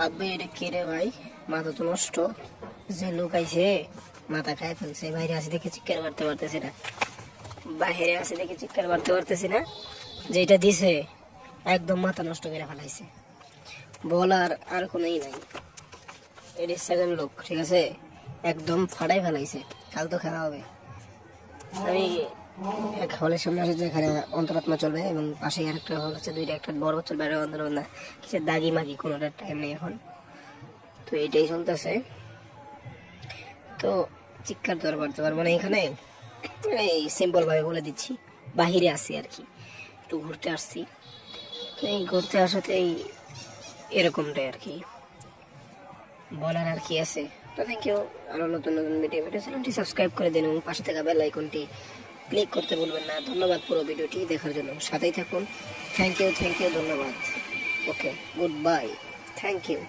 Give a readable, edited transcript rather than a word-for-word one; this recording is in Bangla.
আব্বে এটা কে রে ভাই? মাথা তো নষ্ট। যে লোক আইছে মাথা খাই ফেলছে। বাইরে আসে দেখে চিৎকার মারতে পারতেছি না, বাইরে আসে দেখে চিৎকার মারতে পারতেছি না। যেটা দিছে একদম মাথা নষ্ট করে ফেলাইছে, বলার আর কোনোই নাই। এর সেকেন্ড লোক, ঠিক আছে, একদম ফাটাই ফেলাইছে। কাল তো খেলা হবে। আমি এক হলের সামনে আসে যেখানে অন্তরাত্মা চলবে এবং পাশে আরেকটা হল হচ্ছে, দুইটা, একটা বড় চলবে আর অন্তরাত্মা। কিছু দাগি মাগি কোনোটার টাইম নেই এখন, তো এটাই চলতেছে। তো চিৎকার তো আর করতে পারবো না এখানে। এই সিম্পল ভাবে বলে দিচ্ছি, বাহিরে আসি আর কি, একটু ঘুরতে আসছি। এই ঘুরতে আসাতেই এরকমটাই আর কি, বলার আর কি আছে। তো থ্যাংক ইউ। আরো নতুন নতুন ভিডিও চ্যানেলটি সাবস্ক্রাইব করে দিন এবং পাশে থাকা বেল আইকনটি ক্লিক করতে ভুলবেন না। ধন্যবাদ পুরো ভিডিওটি দেখার জন্য, সাথেই থাকুন। থ্যাংক ইউ, ধন্যবাদ। ওকে, গুড বাই, থ্যাংক ইউ।